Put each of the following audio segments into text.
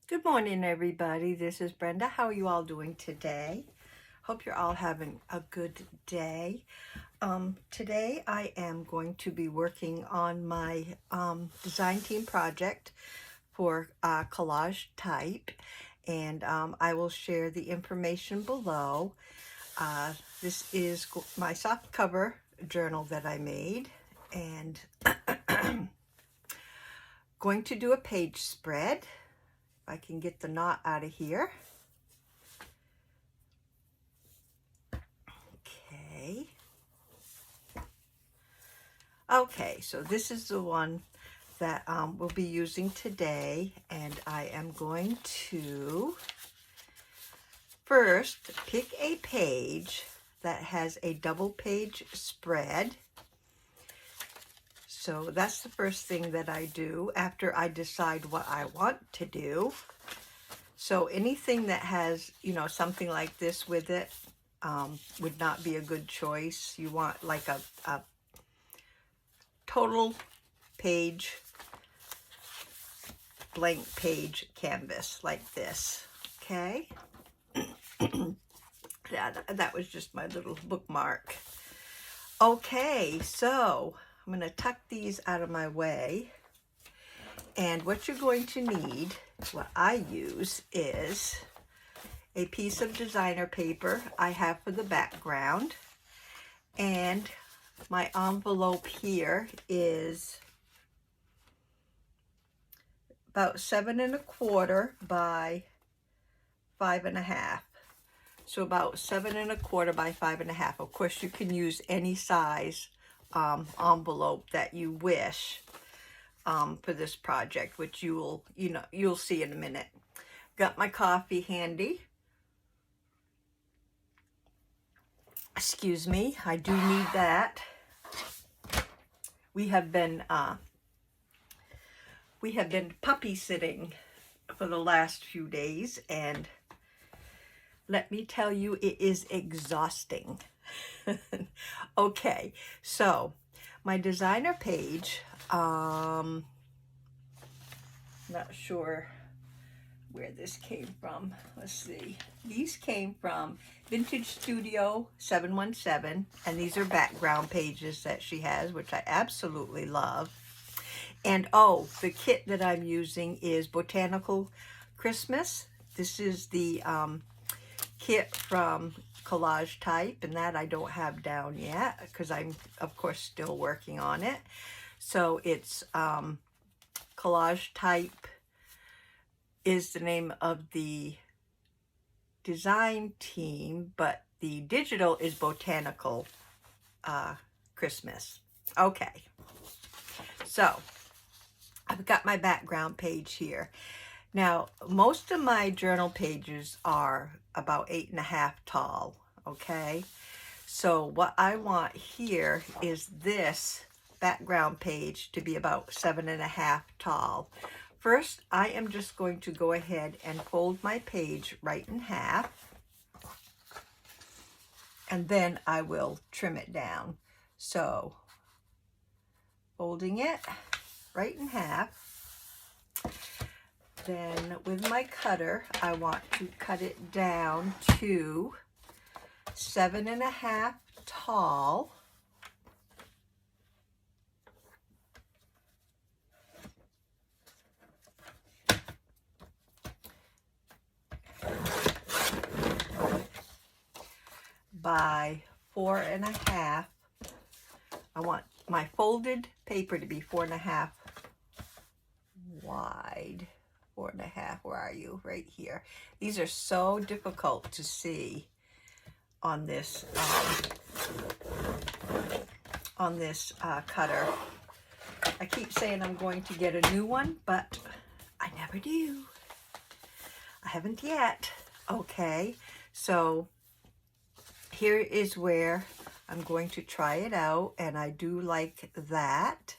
Good morning, everybody. This is Brenda. How are you all doing today? Hope you're all having a good day. Today I am going to be working on my design team project for collage type, and I will share the information below. This is my soft cover journal that I made, and going to do a page spread. I can get the knot out of here. Okay, so this is the one that we'll be using today, and I am going to first pick a page that has a double page spread. So that's the first thing that I do after I decide what I want to do. So anything that has, something like this with it would not be a good choice. You want like a total page, blank page canvas like this, okay? Yeah, that was just my little bookmark. Okay, so I'm going to tuck these out of my way. And what you're going to need, what I use, is a piece of designer paper I have for the background. And my envelope here is about 7 1/4 by 5 1/2. So about 7 1/4 by 5 1/2. Of course, you can use any size envelope that you wish for this project, which you'll see in a minute. Got my coffee handy. Excuse me, I do need that. We have been puppy sitting for the last few days, and let me tell you, it is exhausting. Okay, so my designer page, not sure where this came from. Let's see. These came from Vintage Studio 717, and these are background pages that she has, which I absolutely love. And oh, the kit that I'm using is Botanical Christmas. This is the kit from Collage Type, and that I don't have down yet because I'm, of course, still working on it. So it's Collage Type is the name of the design team, but the digital is Botanical Christmas. Okay, so I've got my background page here. Now, most of my journal pages are about 8 1/2 tall, okay? So what I want here is this background page to be about 7 1/2 tall. First, I am just going to go ahead and fold my page right in half, and then I will trim it down. So, folding it right in half. Then with my cutter, I want to cut it down to 7 1/2 tall. By 4 1/2. I want my folded paper to be 4 1/2 wide. 4 1/2, where are you? Right here. These are so difficult to see on this cutter. I keep saying I'm going to get a new one, but I never do. I haven't yet. Okay, so here is where I'm going to try it out, and I do like that.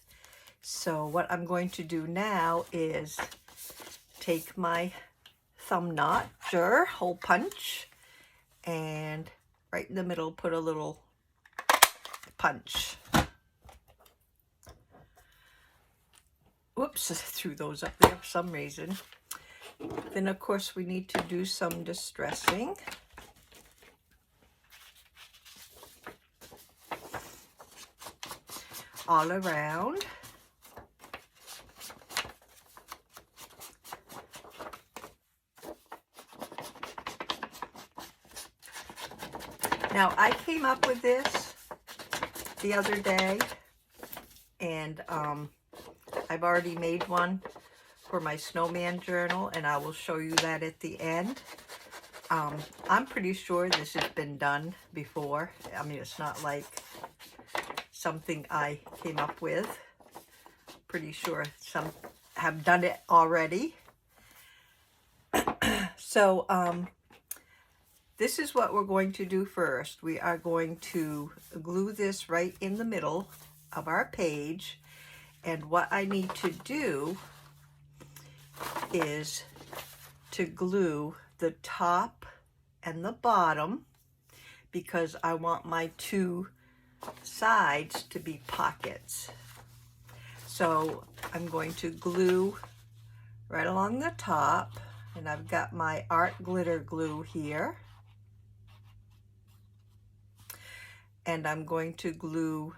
So what I'm going to do now is take my thumb notcher, hole punch, and right in the middle put a little punch. Whoops, I threw those up there for some reason. Then of course we need to do some distressing. All around. Now I came up with this the other day, and I've already made one for my snowman journal, and I will show you that at the end. I'm pretty sure this has been done before. I mean, it's not like something I came up with. Pretty sure some have done it already. So this is what we're going to do first. We are going to glue this right in the middle of our page, and what I need to do is to glue the top and the bottom, because I want my two sides to be pockets. So I'm going to glue right along the top, and I've got my art glitter glue here, and I'm going to glue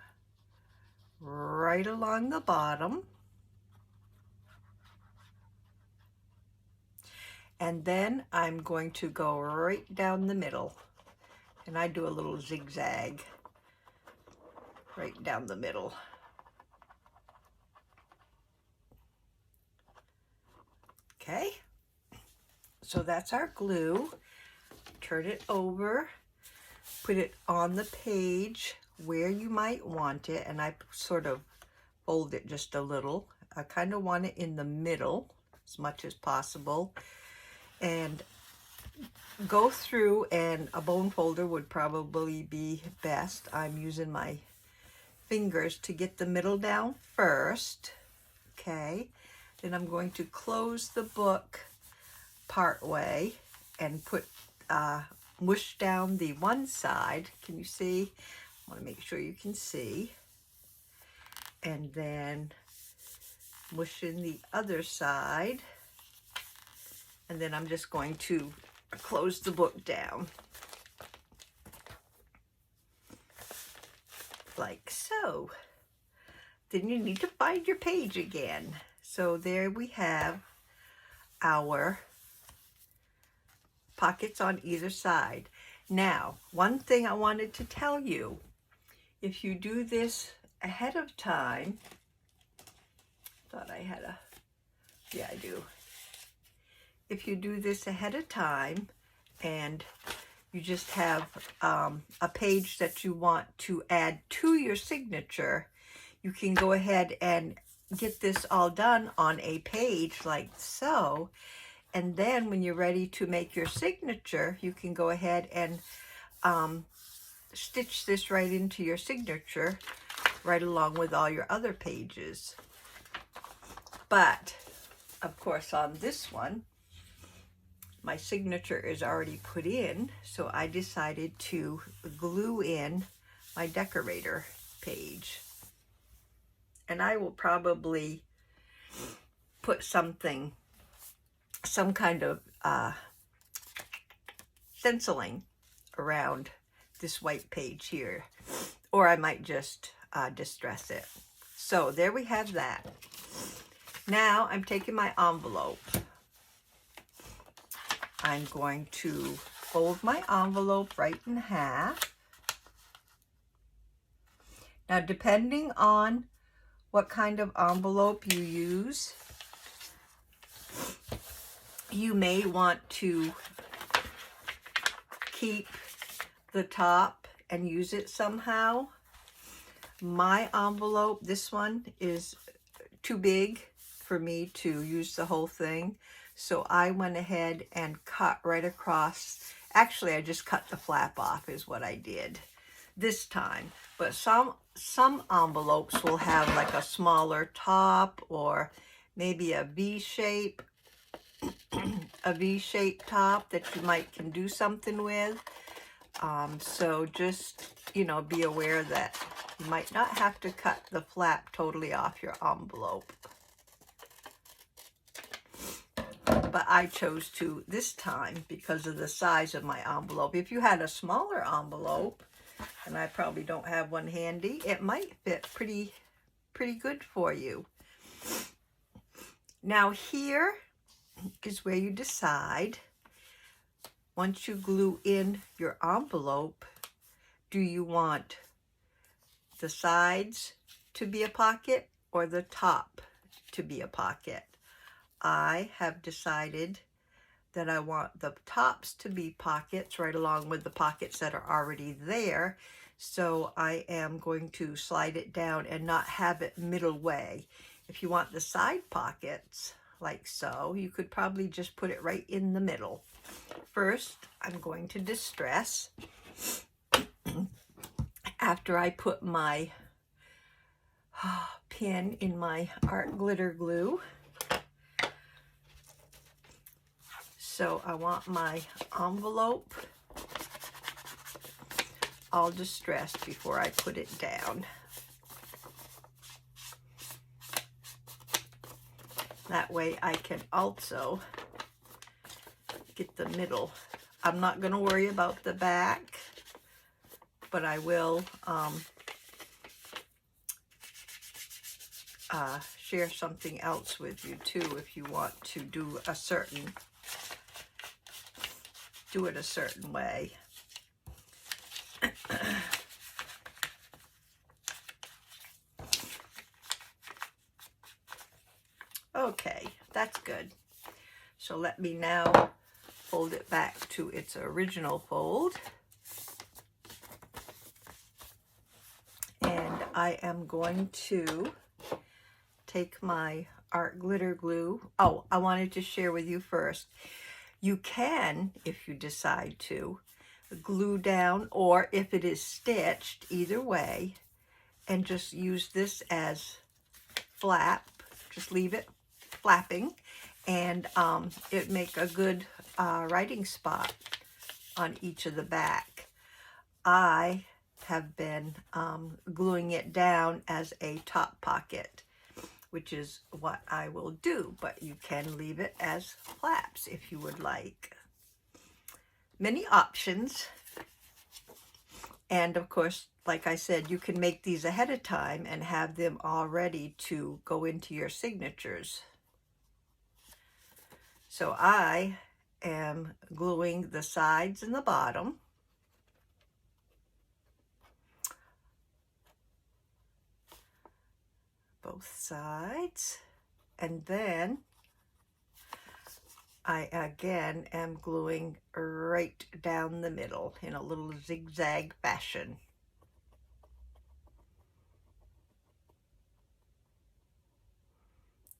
right along the bottom, and then I'm going to go right down the middle, and I do a little zigzag right down the middle. Okay, so that's our glue. Turn it over, put it on the page where you might want it, and I sort of fold it just a little. I kind of want it in the middle as much as possible, and go through, and a bone folder would probably be best. I'm using my fingers to get the middle down first. Okay, then I'm going to close the book part way and put mush down the one side. Can you see? I want to make sure you can see. And then mush in the other side. And then I'm just going to close the book down. Like so. Then you need to find your page again. So there we have our pockets on either side. Now, one thing I wanted to tell you, if you do this ahead of time, thought I had a, yeah, I do. If you do this ahead of time and you just have a page that you want to add to your signature, you can go ahead and get this all done on a page like so. And then when you're ready to make your signature, you can go ahead and stitch this right into your signature right along with all your other pages. But of course on this one, my signature is already put in, so I decided to glue in my decorator page. And I will probably put some kind of stenciling around this white page here, or I might just distress it. So there we have that. Now I'm taking my envelope. I'm going to fold my envelope right in half. Now, depending on what kind of envelope you use, you may want to keep the top and use it somehow. My envelope, this one, is too big for me to use the whole thing. So I went ahead and cut right across. Actually, I just cut the flap off is what I did this time. But some envelopes will have like a smaller top, or maybe a V-shape, a V-shaped top that you can do something with. So just, you know, be aware that you might not have to cut the flap totally off your envelope. but I chose to this time because of the size of my envelope. If you had a smaller envelope, and I probably don't have one handy, it might fit pretty good for you. Now here is where you decide, once you glue in your envelope, do you want the sides to be a pocket or the top to be a pocket? I have decided that I want the tops to be pockets right along with the pockets that are already there. So I am going to slide it down and not have it middle way. If you want the side pockets like so, you could probably just put it right in the middle. First, I'm going to distress. After I put my pin in my art glitter glue. So I want my envelope all distressed before I put it down. That way I can also get the middle. I'm not going to worry about the back, but I will share something else with you too if you want to do it a certain way. Okay, that's good. So let me now fold it back to its original fold. And I am going to take my art glitter glue. Oh, I wanted to share with you first. You can, if you decide to, glue down, or if it is stitched, either way, and just use this as flap. Just leave it flapping, and it make a good writing spot on each of the back. I have been gluing it down as a top pocket, which is what I will do, but you can leave it as flaps if you would like. Many options. And of course, like I said, you can make these ahead of time and have them all ready to go into your signatures. So I am gluing the sides and the bottom. Both sides. And then I again am gluing right down the middle in a little zigzag fashion.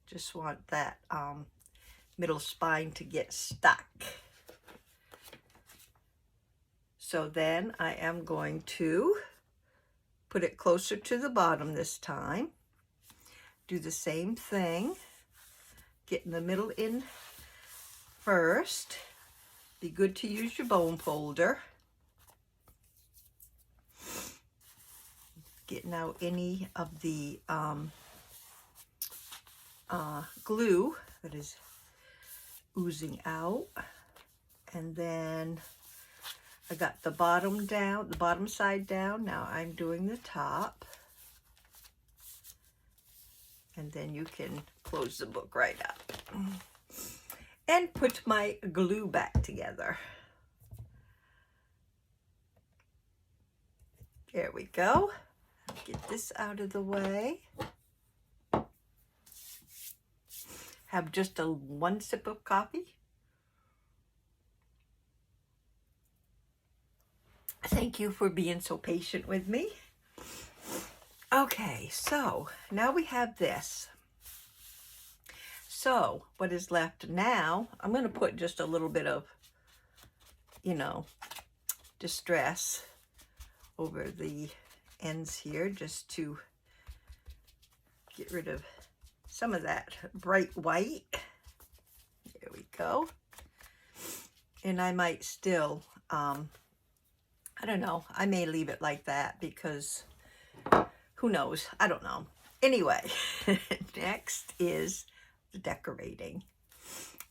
Just want that middle spine to get stuck. So then I am going to put it closer to the bottom this time. Do the same thing. Get in the middle in first. Be good to use your bone folder. Getting out any of the glue that is oozing out. And then I got the bottom down, the bottom side down. Now I'm doing the top. And then you can close the book right up. And put my glue back together. There we go. Get this out of the way. Have just one sip of coffee. Thank you for being so patient with me. Okay, so now we have this. So what is left now, I'm going to put just a little bit of, distress over the ends here just to get rid of some of that bright white. There we go. And I might still, I don't know, I may leave it like that because who knows? I don't know. Anyway, next is the decorating.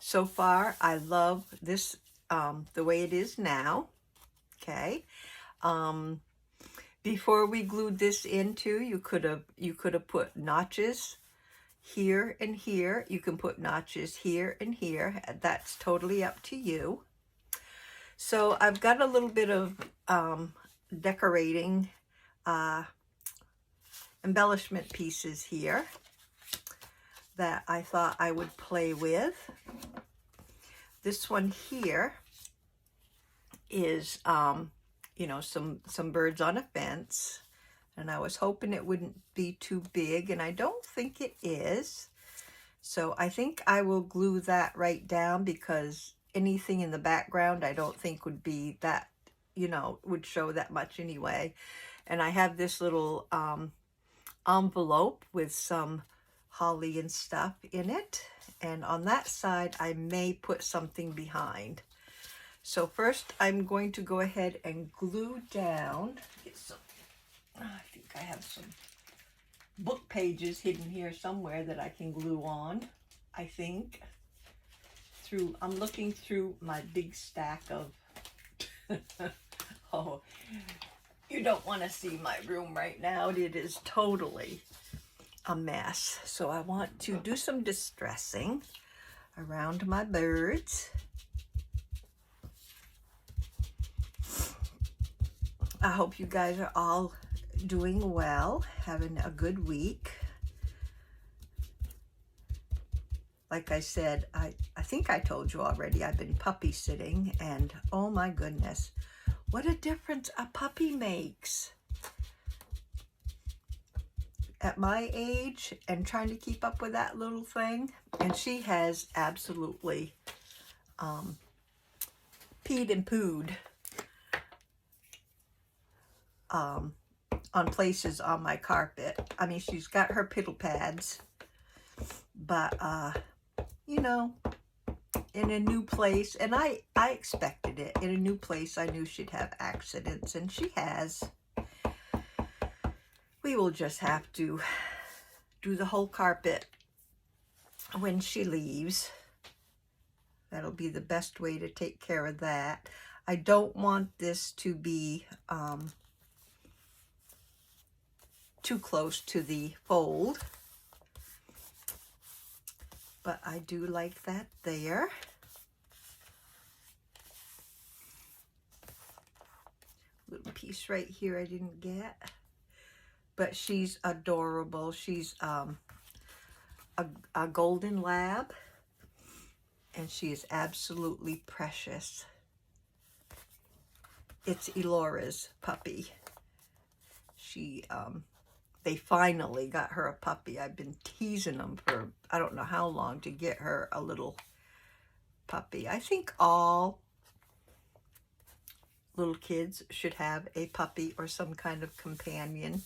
So far, I love this, the way it is now. Okay. Before we glued this into, you could have put notches here and here. You can put notches here and here. That's totally up to you. So I've got a little bit of decorating embellishment pieces here that I thought I would play with. This one here is, you know, some birds on a fence. And I was hoping it wouldn't be too big, and I don't think it is. So I think I will glue that right down, because anything in the background I don't think would be that, you know, would show that much anyway. And I have this little envelope with some holly and stuff in it. And on that side, I may put something behind. So first, I'm going to go ahead and glue down. Get some, I think I have some book pages hidden here somewhere that I can glue on. I think I'm looking through my big stack of. Oh, you don't want to see my room right now. It is totally a mess. So I want to do some distressing around my birds. I hope you guys are all doing well, having a good week. Like I said, I think I told you already, I've been puppy sitting, and oh my goodness, what a difference a puppy makes. At my age and trying to keep up with that little thing, and she has absolutely peed and pooed on places on my carpet. I mean, she's got her piddle pads, but you know, in a new place, and I expected it. In a new place, I knew she'd have accidents, and she has. We will just have to do the whole carpet when she leaves. That'll be the best way to take care of that. I don't want this to be too close to the fold, but I do like that there. Little piece right here I didn't get, but she's adorable. She's a golden lab, and she is absolutely precious. It's Elora's puppy. She they finally got her a puppy. I've been teasing them for I don't know how long to get her a little puppy. I think all little kids should have a puppy or some kind of companion.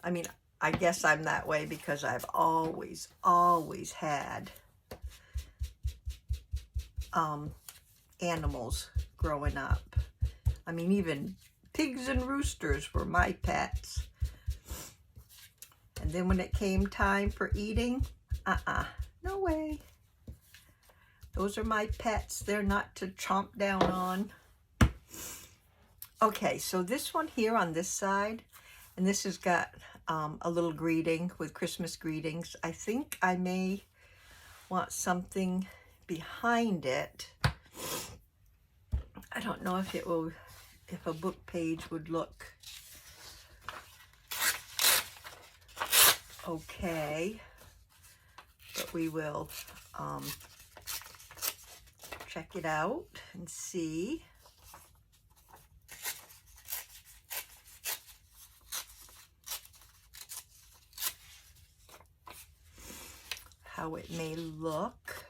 I mean, I guess I'm that way because I've always had animals growing up. I mean, even pigs and roosters were my pets. And then when it came time for eating, no way. Those are my pets. They're not to chomp down on. Okay, so this one here on this side, and this has got a little greeting with Christmas greetings. I think I may want something behind it. I don't know if it will, if a book page would look okay, but we will check it out and see. How it may look.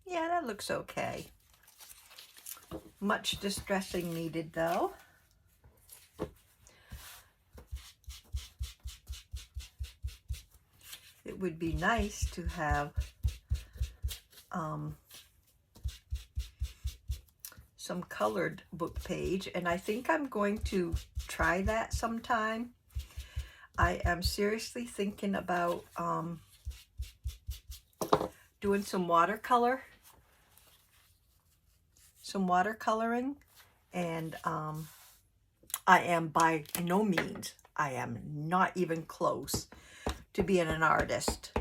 Yeah, that looks okay. Much distressing needed though. It would be nice to have some colored book page, and I think I'm going to try that sometime. I am seriously thinking about doing some watercoloring, and I am by no means, I am not even close to being an artist.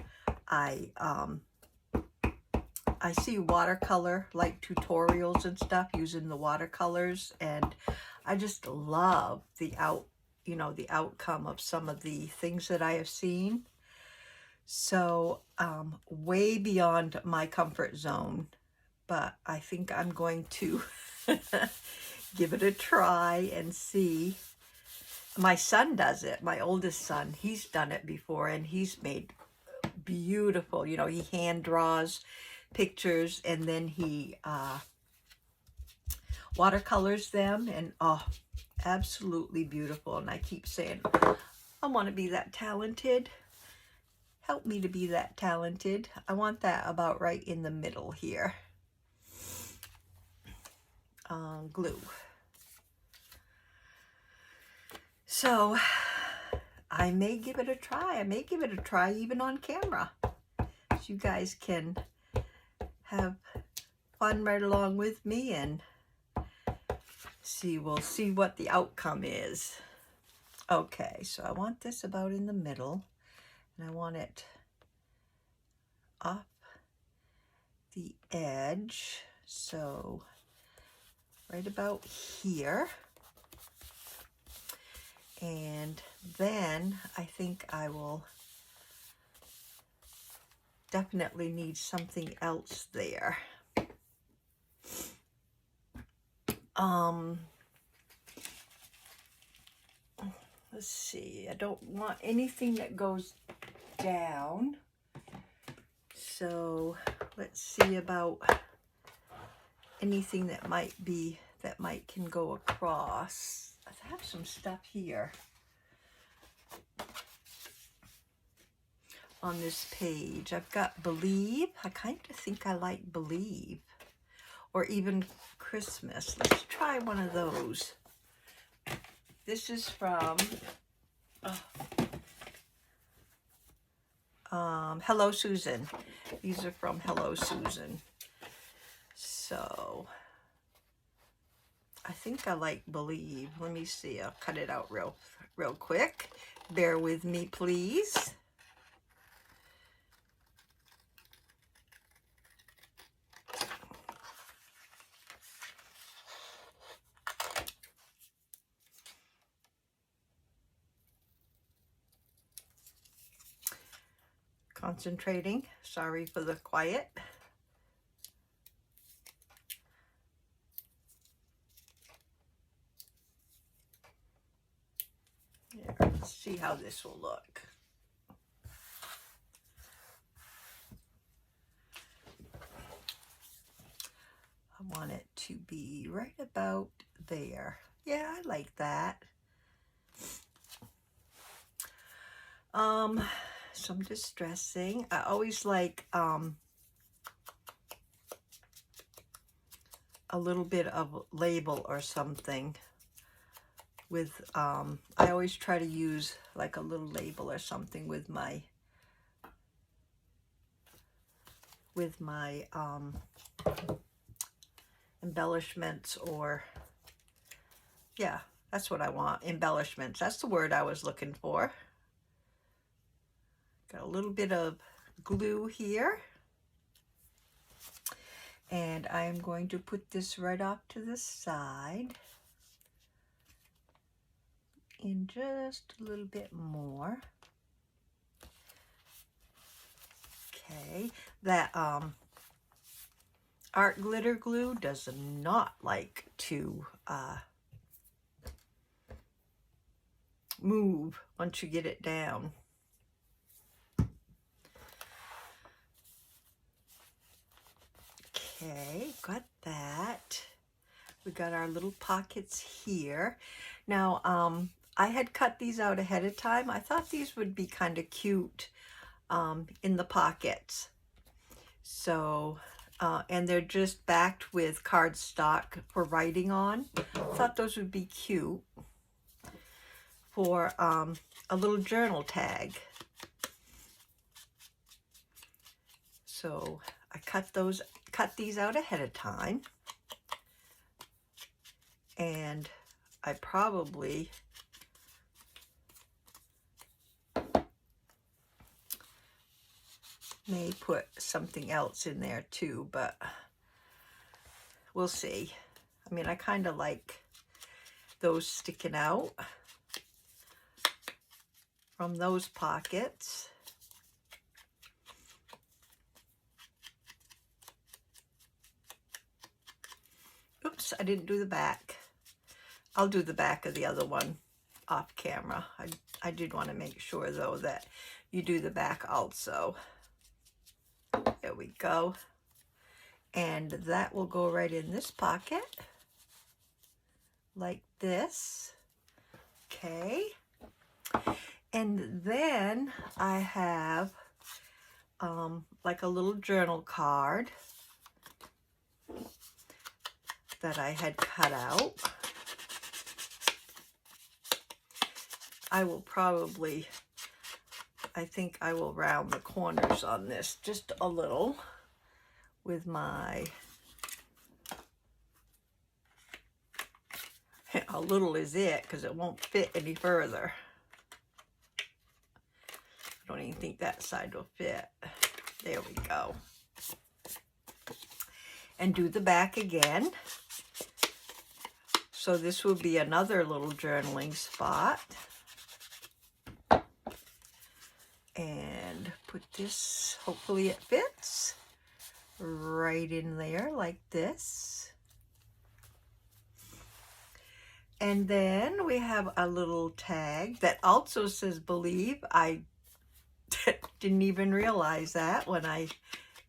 I see watercolor like tutorials and stuff using the watercolors, and I just love the outcome of some of the things that I have seen. So way beyond my comfort zone, but I think I'm going to give it a try and see. My son does it, my oldest son, he's done it before, and he's made beautiful, he hand draws pictures and then he watercolors them, and oh, absolutely beautiful. And I keep saying, I want to be that talented. Help me to be that talented. I want that about right in the middle here. Glue. So I may give it a try. I may give it a try even on camera, so you guys can have fun right along with me and we'll see what the outcome is. Okay, so I want this about in the middle, and I want it off the edge, so right about here. And then I think I will definitely need something else there. Let's see, I don't want anything that goes down. So let's see about anything that can go across. I have some stuff here on this page. I've got Believe. I kind of think I like Believe, or even Christmas. Let's try one of those. This is from Hello Susan. These are from Hello Susan. So I think I like Believe. Let me see. I'll cut it out real quick. Bear with me, please. Concentrating. Sorry for the quiet. There, let's see how this will look. I want it to be right about there. Yeah, I like that. Some distressing. I always like a little bit of label or something with I always try to use like a little label or something with my embellishments, or yeah, that's what I want. Embellishments. That's the word I was looking for. Got a little bit of glue here. And I am going to put this right off to the side. In just a little bit more. Okay. That art glitter glue does not like to move once you get it down. Okay, got that. We got our little pockets here. Now, I had cut these out ahead of time. I thought these would be kind of cute in the pockets. So, and they're just backed with cardstock for writing on. I thought those would be cute for a little journal tag. So I cut these out ahead of time. And I probably may put something else in there too, but we'll see. I mean, I kind of like those sticking out from those pockets. Oops, I didn't do the back. I'll do the back of the other one off camera. I did want to make sure though that you do the back also. There we go. And that will go right in this pocket like this. Okay. And then I have like a little journal card that I had cut out. I will probably, I think I will round the corners on this just a little with my, a little is it because it won't fit any further. I don't even think that side will fit. There we go. And do the back again. So this will be another little journaling spot. And put this, hopefully it fits, right in there like this. And then we have a little tag that also says believe. I didn't even realize that when I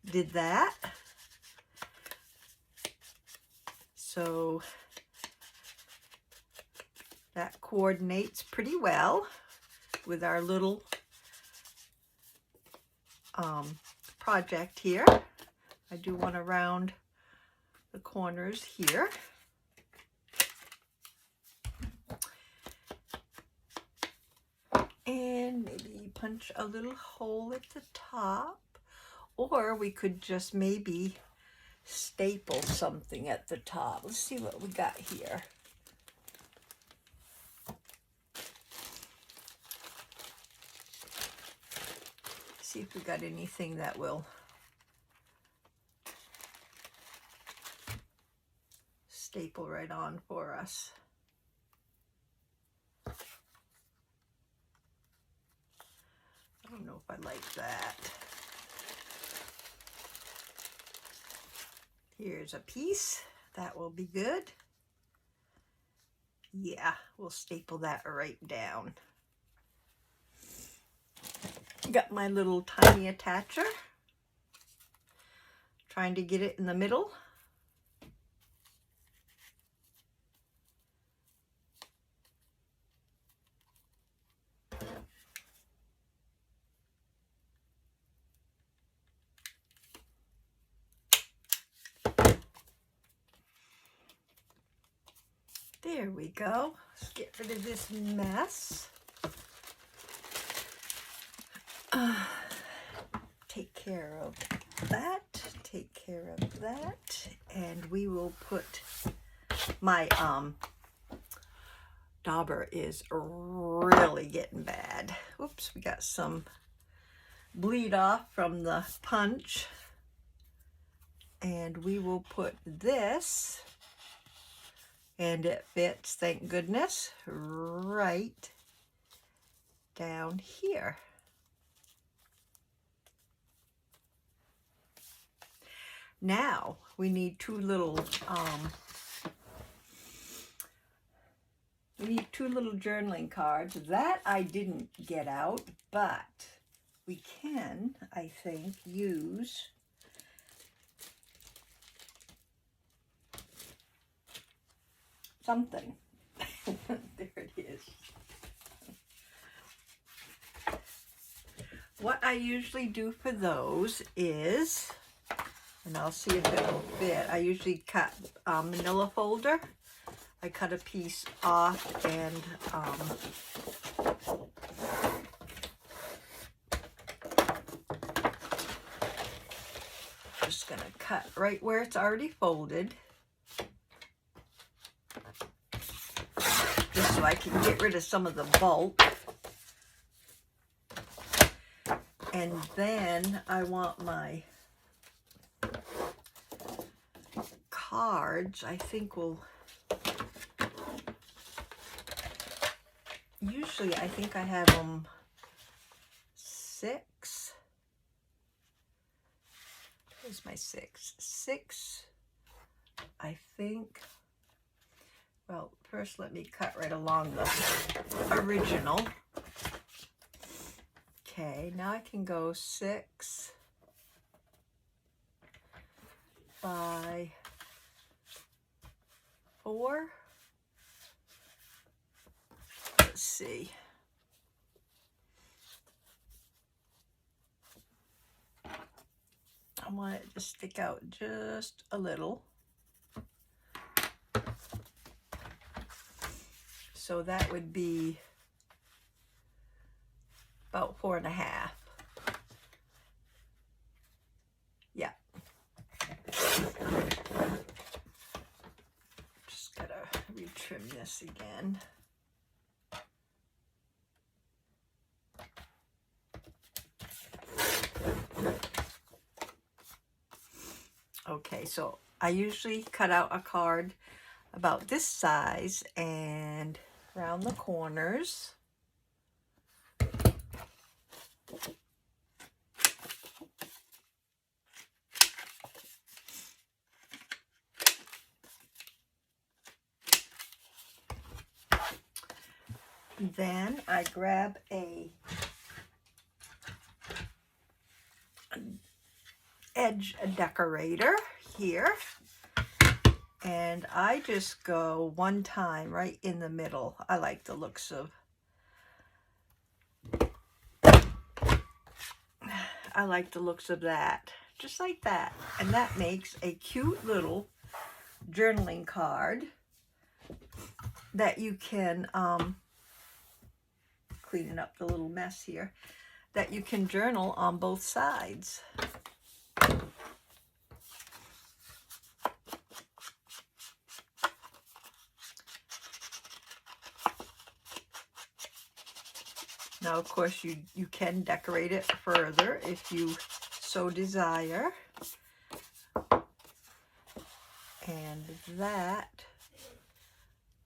did that. So that coordinates pretty well with our little project here. I do want to round the corners here. And maybe punch a little hole at the top, or we could just maybe staple something at the top. Let's see what we got here. See if we got anything that will staple right on for us. I don't know if I like that. Here's a piece. That will be good. Yeah, we'll staple that right down. Got my little tiny attacher. Trying to get it in the middle. There we go. Let's get rid of this mess. Take care of that. Take care of that. And we will put my dauber is really getting bad. Oops, we got some bleed off from the punch. And we will put this, and it fits, thank goodness, right down here. Now we need two little journaling cards that I didn't get out, but we can, I think, use something. There it is. What I usually do for those is, and I'll see if it will fit, I usually cut manila folder. I cut a piece off and just gonna cut right where it's already folded, just so I can get rid of some of the bulk. And then I want my cards, I think usually I think I have them 6. Here's my 6. 6, I think. Well, first let me cut right along the original. Okay, now I can go 6 by 4. Let's see. I want it to stick out just a little. So that would be about 4.5. Yeah. Just gotta retrim this again. Okay, so I usually cut out a card about this size and around the corners. Then I grab an edge decorator here, and I just go one time right in the middle. I like the looks of that, just like that, and that makes a cute little journaling card that you can cleaning up the little mess here, that you can journal on both sides. Now, of course, you can decorate it further if you so desire. And that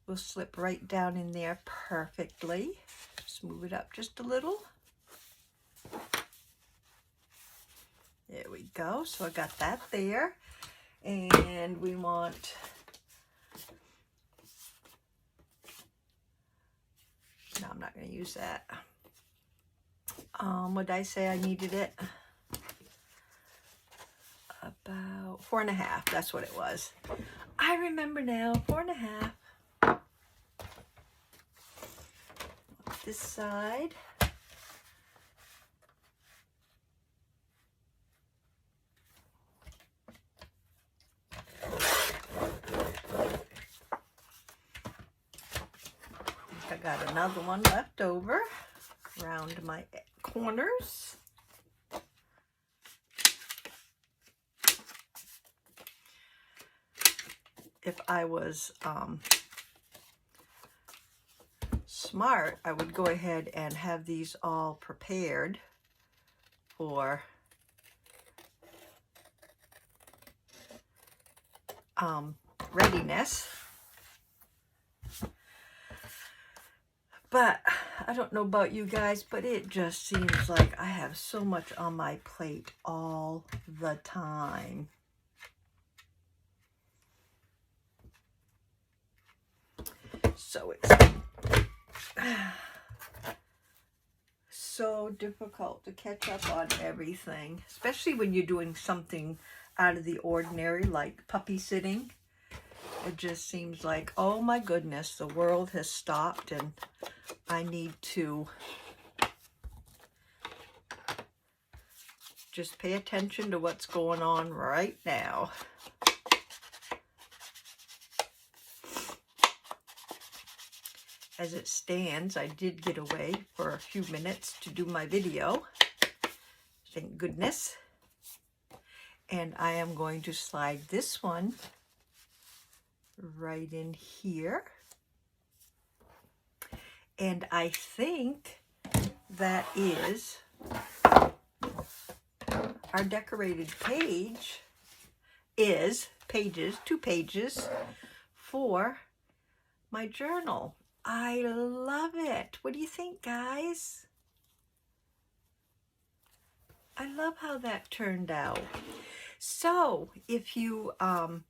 will slip right down in there perfectly. Just move it up just a little. There we go. So I got that there. And we want no, I'm not going to use that. What did I say I needed it? About 4.5. That's what it was. I remember now. 4.5. This side. I got another one left over around my corners. If I was smart, I would go ahead and have these all prepared for readiness. But I don't know about you guys, but it just seems like I have so much on my plate all the time. So it's so difficult to catch up on everything, especially when you're doing something out of the ordinary, like puppy sitting. It just seems like, oh my goodness, the world has stopped and I need to just pay attention to what's going on right now. As it stands, I did get away for a few minutes to do my video. Thank goodness. And I am going to slide this one right in here. And I think that is our decorated page is pages, 2 pages for my journal. I love it. What do you think, guys? I love how that turned out. So if you have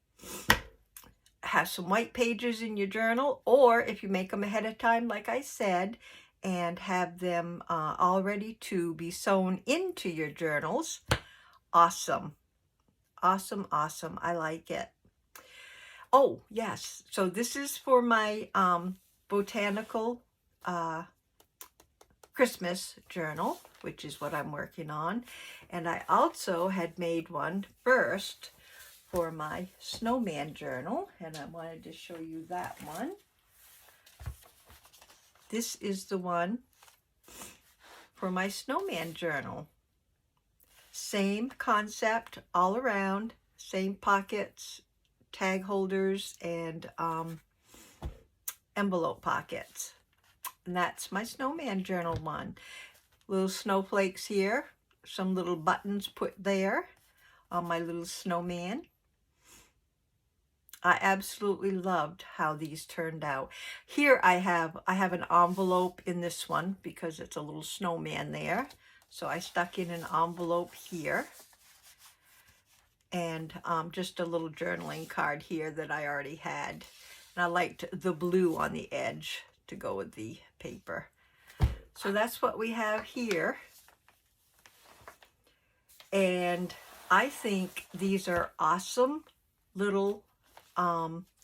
some white pages in your journal, or if you make them ahead of time, like I said, and have them all ready to be sewn into your journals, awesome. Awesome, awesome. I like it. Oh, yes. So this is for my Botanical Christmas journal, which is what I'm working on. And I also had made one first for my snowman journal, and I wanted to show you that one. This is the one for my snowman journal. Same concept all around, same pockets, tag holders, and envelope pockets. And that's my snowman journal one. Little snowflakes here, some little buttons put there on my little snowman. I absolutely loved how these turned out. Here I have an envelope in this one because it's a little snowman there. So I stuck in an envelope here. And just a little journaling card here that I already had. And I liked the blue on the edge to go with the paper. So that's what we have here. And I think these are awesome little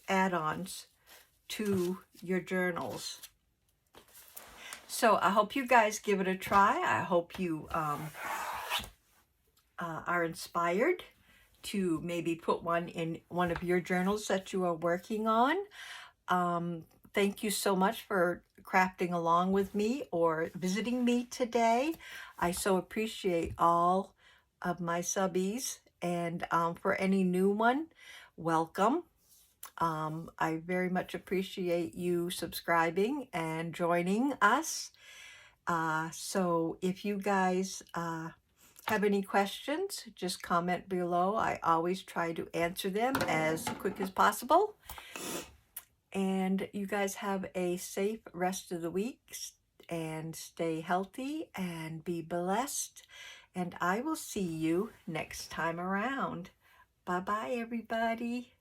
add-ons to your journals. So I hope you guys give it a try. I hope you are inspired to maybe put one in one of your journals that you are working on. Thank you so much for crafting along with me or visiting me today. I so appreciate all of my subbies, and for any new one, welcome. I very much appreciate you subscribing and joining us. So if you guys have any questions, just comment below. I always try to answer them as quick as possible. And you guys have a safe rest of the week and stay healthy and be blessed. And I will see you next time around. Bye-bye, everybody.